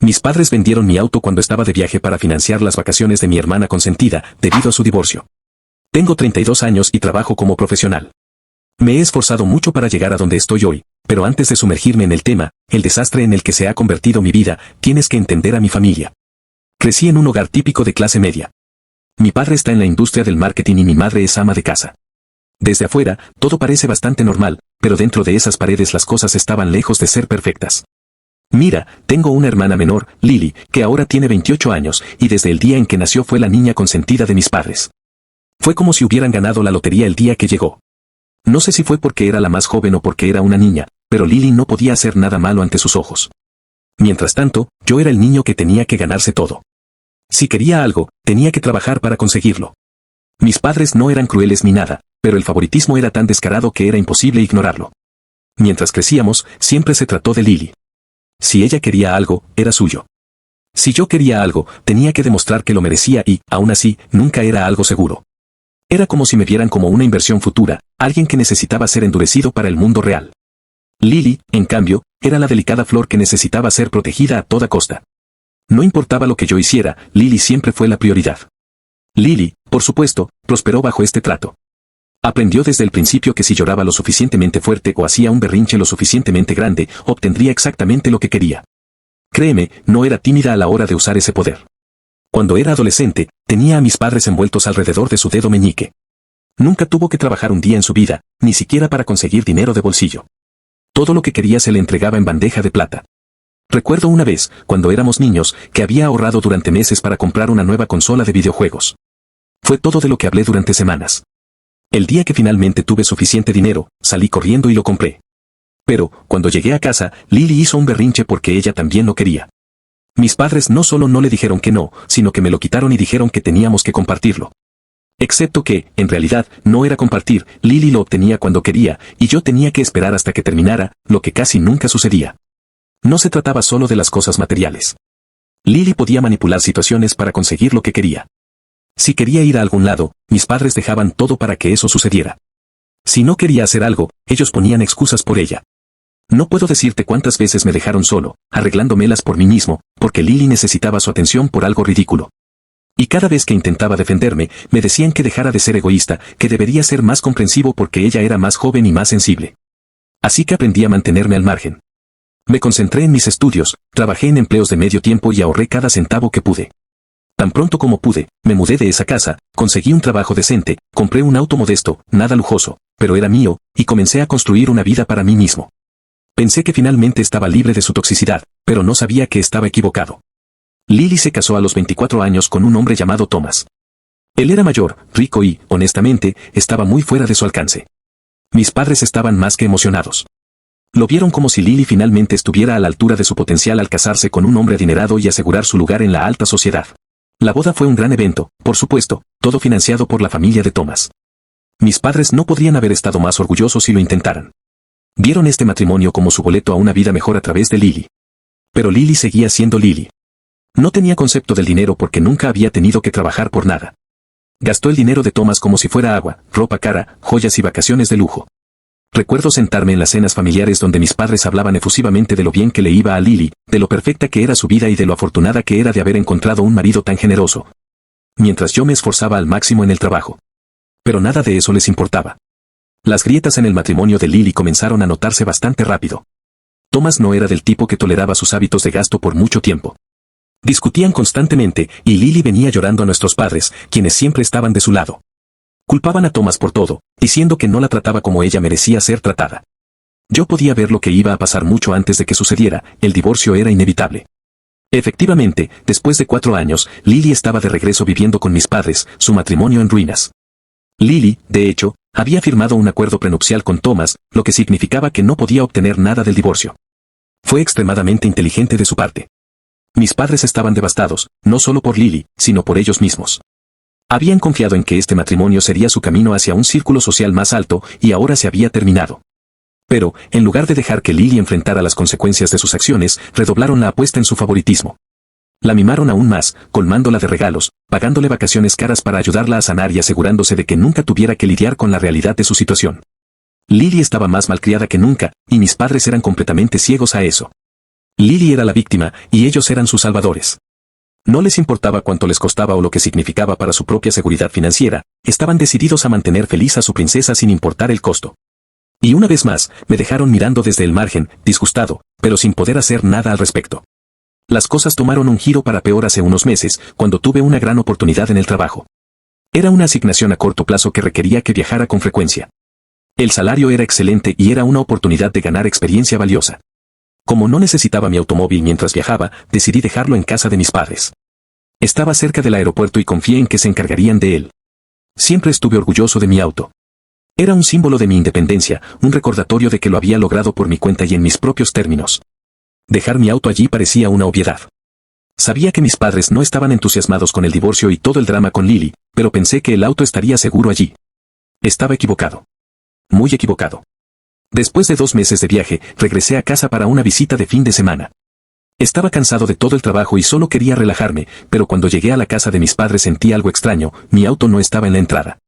Mis padres vendieron mi auto cuando estaba de viaje para financiar las vacaciones de mi hermana consentida, debido a su divorcio. Tengo 32 años y trabajo como profesional. Me he esforzado mucho para llegar a donde estoy hoy, pero antes de sumergirme en el tema, el desastre en el que se ha convertido mi vida, tienes que entender a mi familia. Crecí en un hogar típico de clase media. Mi padre está en la industria del marketing y mi madre es ama de casa. Desde afuera, todo parece bastante normal, pero dentro de esas paredes las cosas estaban lejos de ser perfectas. Mira, tengo una hermana menor, Lily, que ahora tiene 28 años, y desde el día en que nació fue la niña consentida de mis padres. Fue como si hubieran ganado la lotería el día que llegó. No sé si fue porque era la más joven o porque era una niña, pero Lily no podía hacer nada malo ante sus ojos. Mientras tanto, yo era el niño que tenía que ganarse todo. Si quería algo, tenía que trabajar para conseguirlo. Mis padres no eran crueles ni nada, pero el favoritismo era tan descarado que era imposible ignorarlo. Mientras crecíamos, siempre se trató de Lily. Si ella quería algo, era suyo. Si yo quería algo, tenía que demostrar que lo merecía y, aún así, nunca era algo seguro. Era como si me vieran como una inversión futura, alguien que necesitaba ser endurecido para el mundo real. Lily, en cambio, era la delicada flor que necesitaba ser protegida a toda costa. No importaba lo que yo hiciera, Lily siempre fue la prioridad. Lily, por supuesto, prosperó bajo este trato. Aprendió desde el principio que si lloraba lo suficientemente fuerte o hacía un berrinche lo suficientemente grande, obtendría exactamente lo que quería. Créeme, no era tímida a la hora de usar ese poder. Cuando era adolescente, tenía a mis padres envueltos alrededor de su dedo meñique. Nunca tuvo que trabajar un día en su vida, ni siquiera para conseguir dinero de bolsillo. Todo lo que quería se le entregaba en bandeja de plata. Recuerdo una vez, cuando éramos niños, que había ahorrado durante meses para comprar una nueva consola de videojuegos. Fue todo de lo que hablé durante semanas. El día que finalmente tuve suficiente dinero, salí corriendo y lo compré. Pero, cuando llegué a casa, Lily hizo un berrinche porque ella también lo quería. Mis padres no solo no le dijeron que no, sino que me lo quitaron y dijeron que teníamos que compartirlo. Excepto que, en realidad, no era compartir, Lily lo obtenía cuando quería, y yo tenía que esperar hasta que terminara, lo que casi nunca sucedía. No se trataba solo de las cosas materiales. Lily podía manipular situaciones para conseguir lo que quería. Si quería ir a algún lado, mis padres dejaban todo para que eso sucediera. Si no quería hacer algo, ellos ponían excusas por ella. No puedo decirte cuántas veces me dejaron solo, arreglándomelas por mí mismo, porque Lily necesitaba su atención por algo ridículo. Y cada vez que intentaba defenderme, me decían que dejara de ser egoísta, que debería ser más comprensivo porque ella era más joven y más sensible. Así que aprendí a mantenerme al margen. Me concentré en mis estudios, trabajé en empleos de medio tiempo y ahorré cada centavo que pude. Tan pronto como pude, me mudé de esa casa, conseguí un trabajo decente, compré un auto modesto, nada lujoso, pero era mío, y comencé a construir una vida para mí mismo. Pensé que finalmente estaba libre de su toxicidad, pero no sabía que estaba equivocado. Lily se casó a los 24 años con un hombre llamado Thomas. Él era mayor, rico y, honestamente, estaba muy fuera de su alcance. Mis padres estaban más que emocionados. Lo vieron como si Lily finalmente estuviera a la altura de su potencial al casarse con un hombre adinerado y asegurar su lugar en la alta sociedad. La boda fue un gran evento, por supuesto, todo financiado por la familia de Thomas. Mis padres no podrían haber estado más orgullosos si lo intentaran. Vieron este matrimonio como su boleto a una vida mejor a través de Lily. Pero Lily seguía siendo Lily. No tenía concepto del dinero porque nunca había tenido que trabajar por nada. Gastó el dinero de Thomas como si fuera agua, ropa cara, joyas y vacaciones de lujo. Recuerdo sentarme en las cenas familiares donde mis padres hablaban efusivamente de lo bien que le iba a Lily, de lo perfecta que era su vida y de lo afortunada que era de haber encontrado un marido tan generoso. Mientras yo me esforzaba al máximo en el trabajo. Pero nada de eso les importaba. Las grietas en el matrimonio de Lily comenzaron a notarse bastante rápido. Thomas no era del tipo que toleraba sus hábitos de gasto por mucho tiempo. Discutían constantemente, y Lily venía llorando a nuestros padres, quienes siempre estaban de su lado. Culpaban a Thomas por todo, diciendo que no la trataba como ella merecía ser tratada. Yo podía ver lo que iba a pasar mucho antes de que sucediera, el divorcio era inevitable. Efectivamente, después de 4 años, Lily estaba de regreso viviendo con mis padres, su matrimonio en ruinas. Lily, de hecho, había firmado un acuerdo prenupcial con Thomas, lo que significaba que no podía obtener nada del divorcio. Fue extremadamente inteligente de su parte. Mis padres estaban devastados, no solo por Lily, sino por ellos mismos. Habían confiado en que este matrimonio sería su camino hacia un círculo social más alto, y ahora se había terminado. Pero, en lugar de dejar que Lily enfrentara las consecuencias de sus acciones, redoblaron la apuesta en su favoritismo. La mimaron aún más, colmándola de regalos, pagándole vacaciones caras para ayudarla a sanar y asegurándose de que nunca tuviera que lidiar con la realidad de su situación. Lily estaba más malcriada que nunca, y mis padres eran completamente ciegos a eso. Lily era la víctima, y ellos eran sus salvadores. No les importaba cuánto les costaba o lo que significaba para su propia seguridad financiera, estaban decididos a mantener feliz a su princesa sin importar el costo. Y una vez más, me dejaron mirando desde el margen, disgustado, pero sin poder hacer nada al respecto. Las cosas tomaron un giro para peor hace unos meses, cuando tuve una gran oportunidad en el trabajo. Era una asignación a corto plazo que requería que viajara con frecuencia. El salario era excelente y era una oportunidad de ganar experiencia valiosa. Como no necesitaba mi automóvil mientras viajaba, decidí dejarlo en casa de mis padres. Estaba cerca del aeropuerto y confié en que se encargarían de él. Siempre estuve orgulloso de mi auto. Era un símbolo de mi independencia, un recordatorio de que lo había logrado por mi cuenta y en mis propios términos. Dejar mi auto allí parecía una obviedad. Sabía que mis padres no estaban entusiasmados con el divorcio y todo el drama con Lily, pero pensé que el auto estaría seguro allí. Estaba equivocado. Muy equivocado. Después de 2 meses de viaje, regresé a casa para una visita de fin de semana. Estaba cansado de todo el trabajo y solo quería relajarme, pero cuando llegué a la casa de mis padres sentí algo extraño, mi auto no estaba en la entrada.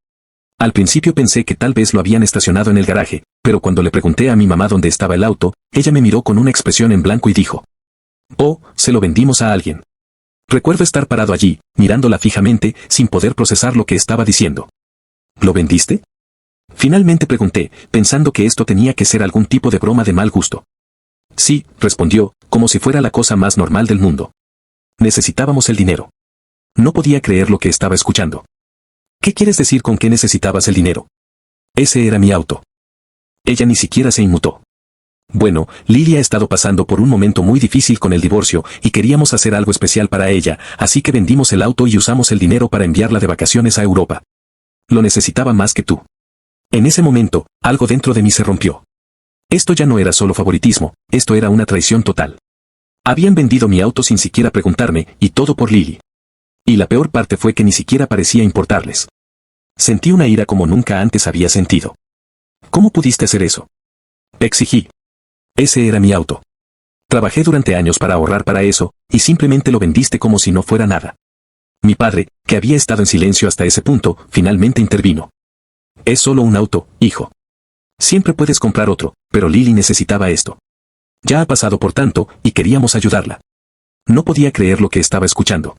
Al principio pensé que tal vez lo habían estacionado en el garaje, pero cuando le pregunté a mi mamá dónde estaba el auto, ella me miró con una expresión en blanco y dijo: «Oh, se lo vendimos a alguien». Recuerdo estar parado allí, mirándola fijamente, sin poder procesar lo que estaba diciendo. «¿Lo vendiste?». Finalmente pregunté, pensando que esto tenía que ser algún tipo de broma de mal gusto. «Sí», respondió, como si fuera la cosa más normal del mundo. Necesitábamos el dinero. No podía creer lo que estaba escuchando. «¿Qué quieres decir con que necesitabas el dinero?». «Ese era mi auto». Ella ni siquiera se inmutó. Bueno, Lily ha estado pasando por un momento muy difícil con el divorcio y queríamos hacer algo especial para ella, así que vendimos el auto y usamos el dinero para enviarla de vacaciones a Europa. Lo necesitaba más que tú. En ese momento, algo dentro de mí se rompió. Esto ya no era solo favoritismo, esto era una traición total. Habían vendido mi auto sin siquiera preguntarme, y todo por Lily. Y la peor parte fue que ni siquiera parecía importarles. Sentí una ira como nunca antes había sentido. «¿Cómo pudiste hacer eso?». Exigí. «Ese era mi auto. Trabajé durante años para ahorrar para eso, y simplemente lo vendiste como si no fuera nada». Mi padre, que había estado en silencio hasta ese punto, finalmente intervino. «Es solo un auto, hijo. Siempre puedes comprar otro, pero Lily necesitaba esto. Ya ha pasado por tanto, y queríamos ayudarla». No podía creer lo que estaba escuchando.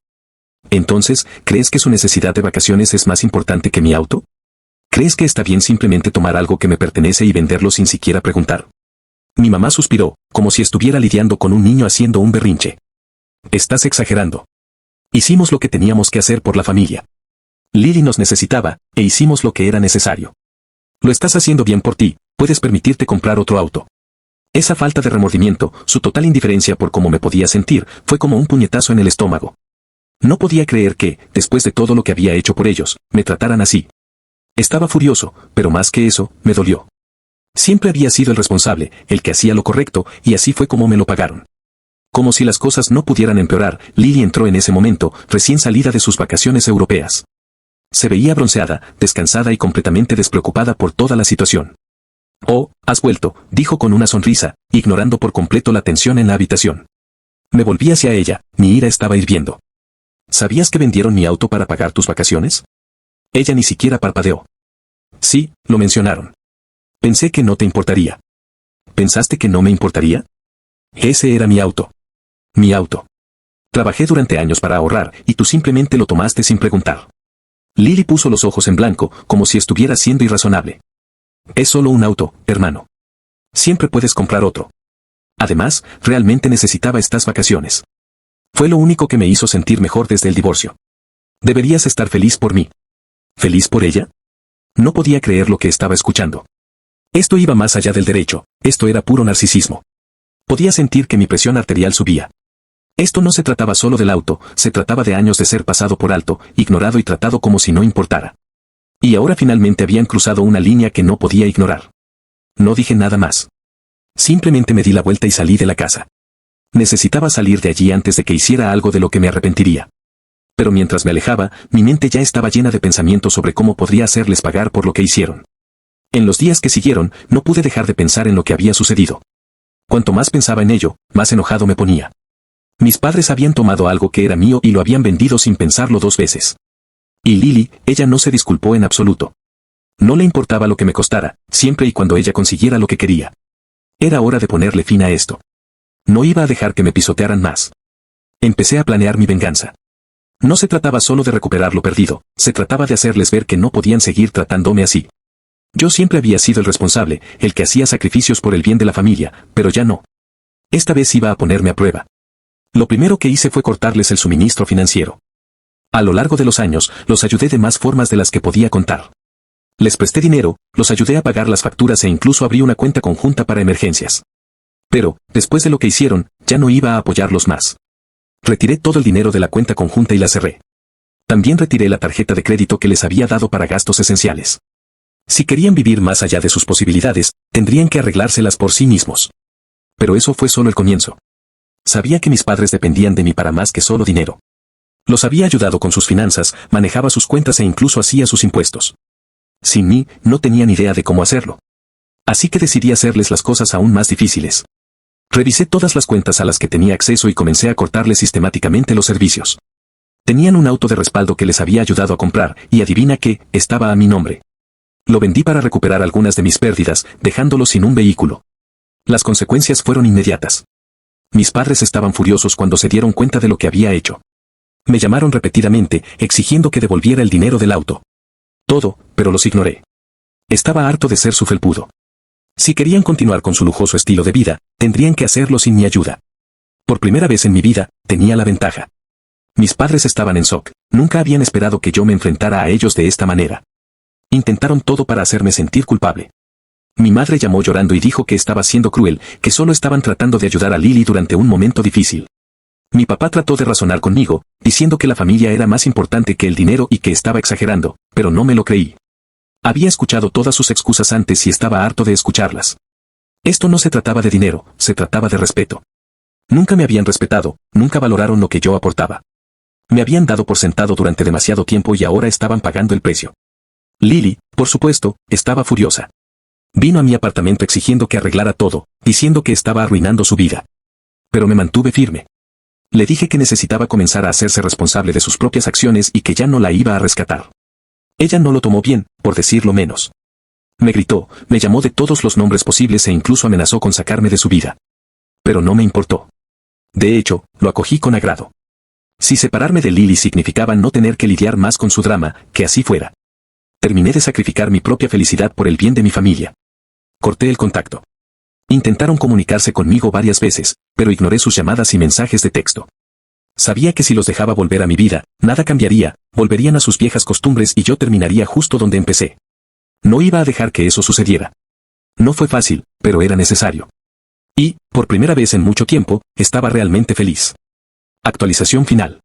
«Entonces, ¿crees que su necesidad de vacaciones es más importante que mi auto? ¿Crees que está bien simplemente tomar algo que me pertenece y venderlo sin siquiera preguntar?». Mi mamá suspiró, como si estuviera lidiando con un niño haciendo un berrinche. «Estás exagerando. Hicimos lo que teníamos que hacer por la familia. Lily nos necesitaba, e hicimos lo que era necesario. Lo estás haciendo bien por ti, puedes permitirte comprar otro auto». Esa falta de remordimiento, su total indiferencia por cómo me podía sentir, fue como un puñetazo en el estómago. No podía creer que, después de todo lo que había hecho por ellos, me trataran así. Estaba furioso, pero más que eso, me dolió. Siempre había sido el responsable, el que hacía lo correcto, y así fue como me lo pagaron. Como si las cosas no pudieran empeorar, Lily entró en ese momento, recién salida de sus vacaciones europeas. Se veía bronceada, descansada y completamente despreocupada por toda la situación. «Oh, has vuelto», dijo con una sonrisa, ignorando por completo la tensión en la habitación. Me volví hacia ella, mi ira estaba hirviendo. «¿Sabías que vendieron mi auto para pagar tus vacaciones?». Ella ni siquiera parpadeó. «Sí, lo mencionaron. Pensé que no te importaría». «¿Pensaste que no me importaría?». «Ese era mi auto. Mi auto. Trabajé durante años para ahorrar, y tú simplemente lo tomaste sin preguntar». Lily puso los ojos en blanco, como si estuviera siendo irrazonable. «Es solo un auto, hermano. Siempre puedes comprar otro. Además, realmente necesitaba estas vacaciones. Fue lo único que me hizo sentir mejor desde el divorcio. Deberías estar feliz por mí». ¿Feliz por ella? No podía creer lo que estaba escuchando. Esto iba más allá del derecho, esto era puro narcisismo. Podía sentir que mi presión arterial subía. Esto no se trataba solo del auto, se trataba de años de ser pasado por alto, ignorado y tratado como si no importara. Y ahora finalmente habían cruzado una línea que no podía ignorar. No dije nada más. Simplemente me di la vuelta y salí de la casa. Necesitaba salir de allí antes de que hiciera algo de lo que me arrepentiría. Pero mientras me alejaba, mi mente ya estaba llena de pensamientos sobre cómo podría hacerles pagar por lo que hicieron. En los días que siguieron, no pude dejar de pensar en lo que había sucedido. Cuanto más pensaba en ello, más enojado me ponía. Mis padres habían tomado algo que era mío y lo habían vendido sin pensarlo 2 veces. Y Lily, ella no se disculpó en absoluto. No le importaba lo que me costara, siempre y cuando ella consiguiera lo que quería. Era hora de ponerle fin a esto. No iba a dejar que me pisotearan más. Empecé a planear mi venganza. No se trataba solo de recuperar lo perdido, se trataba de hacerles ver que no podían seguir tratándome así. Yo siempre había sido el responsable, el que hacía sacrificios por el bien de la familia, pero ya no. Esta vez iba a ponerme a prueba. Lo primero que hice fue cortarles el suministro financiero. A lo largo de los años, los ayudé de más formas de las que podía contar. Les presté dinero, los ayudé a pagar las facturas e incluso abrí una cuenta conjunta para emergencias. Pero, después de lo que hicieron, ya no iba a apoyarlos más. Retiré todo el dinero de la cuenta conjunta y la cerré. También retiré la tarjeta de crédito que les había dado para gastos esenciales. Si querían vivir más allá de sus posibilidades, tendrían que arreglárselas por sí mismos. Pero eso fue solo el comienzo. Sabía que mis padres dependían de mí para más que solo dinero. Los había ayudado con sus finanzas, manejaba sus cuentas e incluso hacía sus impuestos. Sin mí, no tenían idea de cómo hacerlo. Así que decidí hacerles las cosas aún más difíciles. Revisé todas las cuentas a las que tenía acceso y comencé a cortarles sistemáticamente los servicios. Tenían un auto de respaldo que les había ayudado a comprar, y adivina qué, estaba a mi nombre. Lo vendí para recuperar algunas de mis pérdidas, dejándolo sin un vehículo. Las consecuencias fueron inmediatas. Mis padres estaban furiosos cuando se dieron cuenta de lo que había hecho. Me llamaron repetidamente, exigiendo que devolviera el dinero del auto. Todo, pero los ignoré. Estaba harto de ser su felpudo. Si querían continuar con su lujoso estilo de vida, tendrían que hacerlo sin mi ayuda. Por primera vez en mi vida, tenía la ventaja. Mis padres estaban en shock, nunca habían esperado que yo me enfrentara a ellos de esta manera. Intentaron todo para hacerme sentir culpable. Mi madre llamó llorando y dijo que estaba siendo cruel, que solo estaban tratando de ayudar a Lily durante un momento difícil. Mi papá trató de razonar conmigo, diciendo que la familia era más importante que el dinero y que estaba exagerando, pero no me lo creí. Había escuchado todas sus excusas antes y estaba harto de escucharlas. Esto no se trataba de dinero, se trataba de respeto. Nunca me habían respetado, nunca valoraron lo que yo aportaba. Me habían dado por sentado durante demasiado tiempo y ahora estaban pagando el precio. Lily, por supuesto, estaba furiosa. Vino a mi apartamento exigiendo que arreglara todo, diciendo que estaba arruinando su vida. Pero me mantuve firme. Le dije que necesitaba comenzar a hacerse responsable de sus propias acciones y que ya no la iba a rescatar. Ella no lo tomó bien, por decirlo menos. Me gritó, me llamó de todos los nombres posibles e incluso amenazó con sacarme de su vida. Pero no me importó. De hecho, lo acogí con agrado. Si separarme de Lily significaba no tener que lidiar más con su drama, que así fuera. Terminé de sacrificar mi propia felicidad por el bien de mi familia. Corté el contacto. Intentaron comunicarse conmigo varias veces, pero ignoré sus llamadas y mensajes de texto. Sabía que si los dejaba volver a mi vida, nada cambiaría, volverían a sus viejas costumbres y yo terminaría justo donde empecé. No iba a dejar que eso sucediera. No fue fácil, pero era necesario. Y, por primera vez en mucho tiempo, estaba realmente feliz. Actualización final.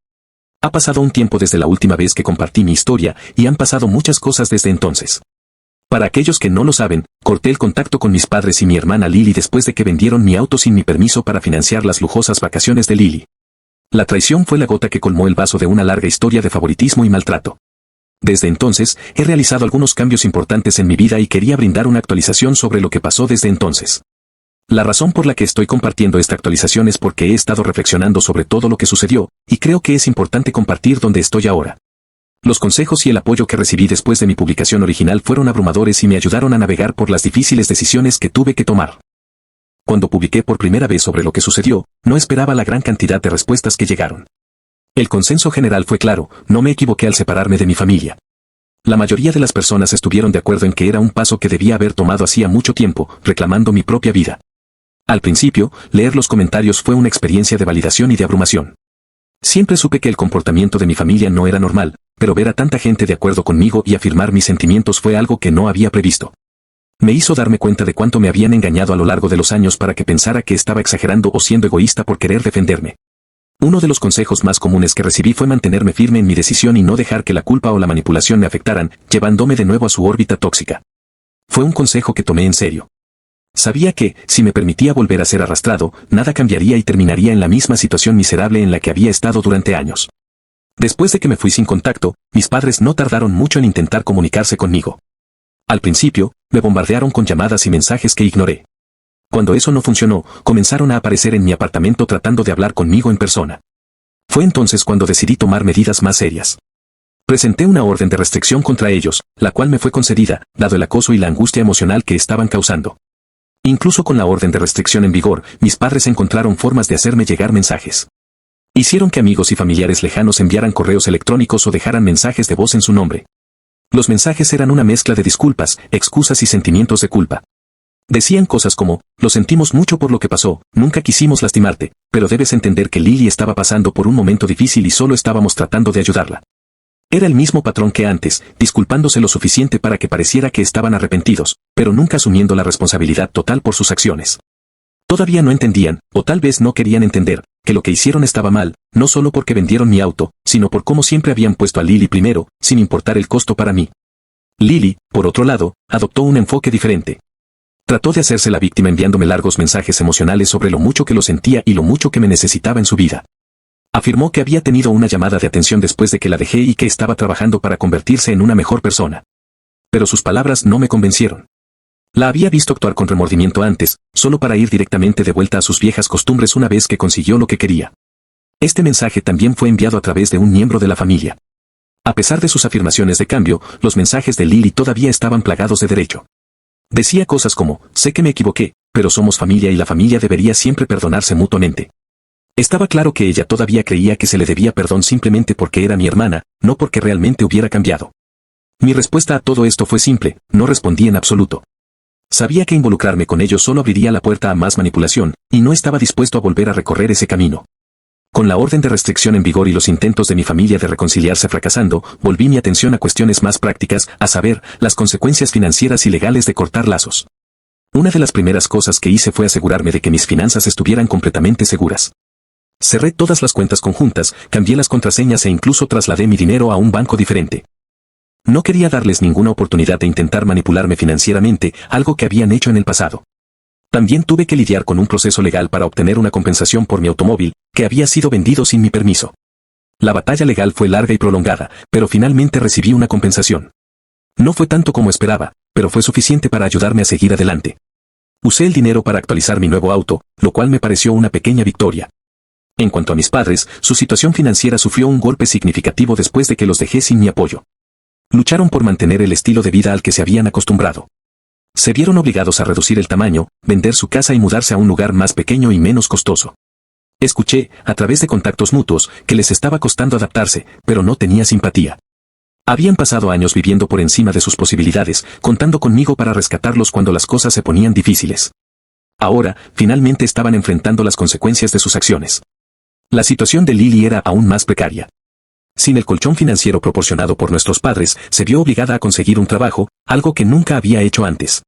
Ha pasado un tiempo desde la última vez que compartí mi historia, y han pasado muchas cosas desde entonces. Para aquellos que no lo saben, corté el contacto con mis padres y mi hermana Lily después de que vendieron mi auto sin mi permiso para financiar las lujosas vacaciones de Lily. La traición fue la gota que colmó el vaso de una larga historia de favoritismo y maltrato. Desde entonces, he realizado algunos cambios importantes en mi vida y quería brindar una actualización sobre lo que pasó desde entonces. La razón por la que estoy compartiendo esta actualización es porque he estado reflexionando sobre todo lo que sucedió, y creo que es importante compartir dónde estoy ahora. Los consejos y el apoyo que recibí después de mi publicación original fueron abrumadores y me ayudaron a navegar por las difíciles decisiones que tuve que tomar. Cuando publiqué por primera vez sobre lo que sucedió, no esperaba la gran cantidad de respuestas que llegaron. El consenso general fue claro, no me equivoqué al separarme de mi familia. La mayoría de las personas estuvieron de acuerdo en que era un paso que debía haber tomado hacía mucho tiempo, reclamando mi propia vida. Al principio, leer los comentarios fue una experiencia de validación y de abrumación. Siempre supe que el comportamiento de mi familia no era normal, pero ver a tanta gente de acuerdo conmigo y afirmar mis sentimientos fue algo que no había previsto. Me hizo darme cuenta de cuánto me habían engañado a lo largo de los años para que pensara que estaba exagerando o siendo egoísta por querer defenderme. Uno de los consejos más comunes que recibí fue mantenerme firme en mi decisión y no dejar que la culpa o la manipulación me afectaran, llevándome de nuevo a su órbita tóxica. Fue un consejo que tomé en serio. Sabía que, si me permitía volver a ser arrastrado, nada cambiaría y terminaría en la misma situación miserable en la que había estado durante años. Después de que me fui sin contacto, mis padres no tardaron mucho en intentar comunicarse conmigo. Al principio, me bombardearon con llamadas y mensajes que ignoré. Cuando eso no funcionó, comenzaron a aparecer en mi apartamento tratando de hablar conmigo en persona. Fue entonces cuando decidí tomar medidas más serias. Presenté una orden de restricción contra ellos, la cual me fue concedida, dado el acoso y la angustia emocional que estaban causando. Incluso con la orden de restricción en vigor, mis padres encontraron formas de hacerme llegar mensajes. Hicieron que amigos y familiares lejanos enviaran correos electrónicos o dejaran mensajes de voz en su nombre. Los mensajes eran una mezcla de disculpas, excusas y sentimientos de culpa. Decían cosas como, lo sentimos mucho por lo que pasó, nunca quisimos lastimarte, pero debes entender que Lily estaba pasando por un momento difícil y solo estábamos tratando de ayudarla. Era el mismo patrón que antes, disculpándose lo suficiente para que pareciera que estaban arrepentidos, pero nunca asumiendo la responsabilidad total por sus acciones. Todavía no entendían, o tal vez no querían entender, que lo que hicieron estaba mal, no solo porque vendieron mi auto, sino por cómo siempre habían puesto a Lily primero, sin importar el costo para mí. Lily, por otro lado, adoptó un enfoque diferente. Trató de hacerse la víctima enviándome largos mensajes emocionales sobre lo mucho que lo sentía y lo mucho que me necesitaba en su vida. Afirmó que había tenido una llamada de atención después de que la dejé y que estaba trabajando para convertirse en una mejor persona. Pero sus palabras no me convencieron. La había visto actuar con remordimiento antes, solo para ir directamente de vuelta a sus viejas costumbres una vez que consiguió lo que quería. Este mensaje también fue enviado a través de un miembro de la familia. A pesar de sus afirmaciones de cambio, los mensajes de Lily todavía estaban plagados de derecho. Decía cosas como, sé que me equivoqué, pero somos familia y la familia debería siempre perdonarse mutuamente. Estaba claro que ella todavía creía que se le debía perdón simplemente porque era mi hermana, no porque realmente hubiera cambiado. Mi respuesta a todo esto fue simple, no respondí en absoluto. Sabía que involucrarme con ellos solo abriría la puerta a más manipulación, y no estaba dispuesto a volver a recorrer ese camino. Con la orden de restricción en vigor y los intentos de mi familia de reconciliarse fracasando, volví mi atención a cuestiones más prácticas, a saber, las consecuencias financieras y legales de cortar lazos. Una de las primeras cosas que hice fue asegurarme de que mis finanzas estuvieran completamente seguras. Cerré todas las cuentas conjuntas, cambié las contraseñas e incluso trasladé mi dinero a un banco diferente. No quería darles ninguna oportunidad de intentar manipularme financieramente, algo que habían hecho en el pasado. También tuve que lidiar con un proceso legal para obtener una compensación por mi automóvil, que había sido vendido sin mi permiso. La batalla legal fue larga y prolongada, pero finalmente recibí una compensación. No fue tanto como esperaba, pero fue suficiente para ayudarme a seguir adelante. Usé el dinero para actualizar mi nuevo auto, lo cual me pareció una pequeña victoria. En cuanto a mis padres, su situación financiera sufrió un golpe significativo después de que los dejé sin mi apoyo. Lucharon por mantener el estilo de vida al que se habían acostumbrado. Se vieron obligados a reducir el tamaño, vender su casa y mudarse a un lugar más pequeño y menos costoso. Escuché, a través de contactos mutuos, que les estaba costando adaptarse, pero no tenía simpatía. Habían pasado años viviendo por encima de sus posibilidades, contando conmigo para rescatarlos cuando las cosas se ponían difíciles. Ahora, finalmente estaban enfrentando las consecuencias de sus acciones. La situación de Lily era aún más precaria. Sin el colchón financiero proporcionado por nuestros padres, se vio obligada a conseguir un trabajo, algo que nunca había hecho antes.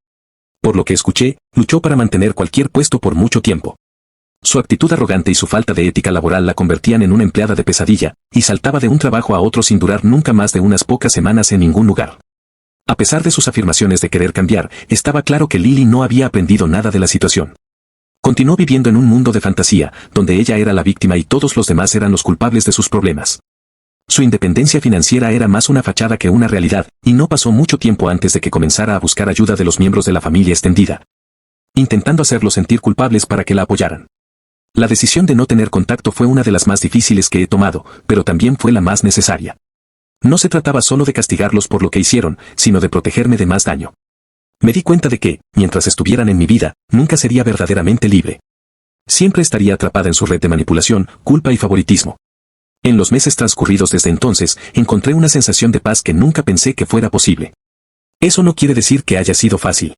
Por lo que escuché, luchó para mantener cualquier puesto por mucho tiempo. Su actitud arrogante y su falta de ética laboral la convertían en una empleada de pesadilla, y saltaba de un trabajo a otro sin durar nunca más de unas pocas semanas en ningún lugar. A pesar de sus afirmaciones de querer cambiar, estaba claro que Lily no había aprendido nada de la situación. Continuó viviendo en un mundo de fantasía, donde ella era la víctima y todos los demás eran los culpables de sus problemas. Su independencia financiera era más una fachada que una realidad, y no pasó mucho tiempo antes de que comenzara a buscar ayuda de los miembros de la familia extendida, intentando hacerlos sentir culpables para que la apoyaran. La decisión de no tener contacto fue una de las más difíciles que he tomado, pero también fue la más necesaria. No se trataba solo de castigarlos por lo que hicieron, sino de protegerme de más daño. Me di cuenta de que, mientras estuvieran en mi vida, nunca sería verdaderamente libre. Siempre estaría atrapada en su red de manipulación, culpa y favoritismo. En los meses transcurridos desde entonces, encontré una sensación de paz que nunca pensé que fuera posible. Eso no quiere decir que haya sido fácil.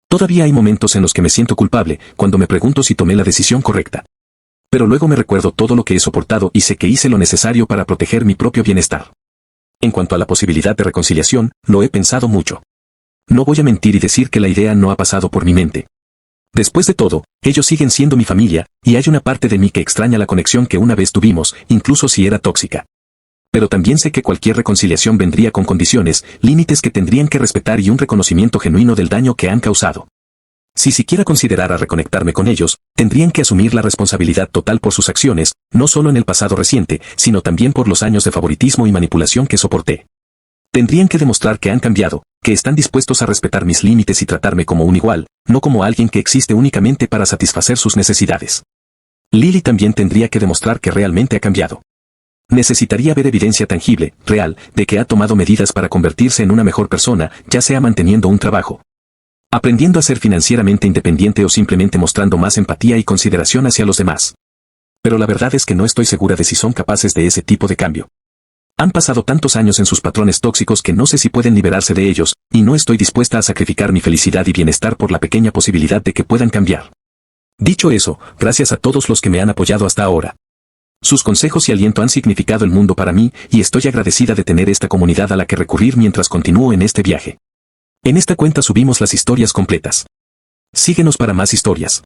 Todavía hay momentos en los que me siento culpable, cuando me pregunto si tomé la decisión correcta. Pero luego me recuerdo todo lo que he soportado y sé que hice lo necesario para proteger mi propio bienestar. En cuanto a la posibilidad de reconciliación, lo he pensado mucho. No voy a mentir y decir que la idea no ha pasado por mi mente. Después de todo, ellos siguen siendo mi familia, y hay una parte de mí que extraña la conexión que una vez tuvimos, incluso si era tóxica. Pero también sé que cualquier reconciliación vendría con condiciones, límites que tendrían que respetar y un reconocimiento genuino del daño que han causado. Si siquiera considerara reconectarme con ellos, tendrían que asumir la responsabilidad total por sus acciones, no solo en el pasado reciente, sino también por los años de favoritismo y manipulación que soporté. Tendrían que demostrar que han cambiado, que están dispuestos a respetar mis límites y tratarme como un igual, no como alguien que existe únicamente para satisfacer sus necesidades. Lily también tendría que demostrar que realmente ha cambiado. Necesitaría ver evidencia tangible, real, de que ha tomado medidas para convertirse en una mejor persona, ya sea manteniendo un trabajo, aprendiendo a ser financieramente independiente o simplemente mostrando más empatía y consideración hacia los demás. Pero la verdad es que no estoy segura de si son capaces de ese tipo de cambio. Han pasado tantos años en sus patrones tóxicos que no sé si pueden liberarse de ellos, y no estoy dispuesta a sacrificar mi felicidad y bienestar por la pequeña posibilidad de que puedan cambiar. Dicho eso, gracias a todos los que me han apoyado hasta ahora. Sus consejos y aliento han significado el mundo para mí, y estoy agradecida de tener esta comunidad a la que recurrir mientras continúo en este viaje. En esta cuenta subimos las historias completas. Síguenos para más historias.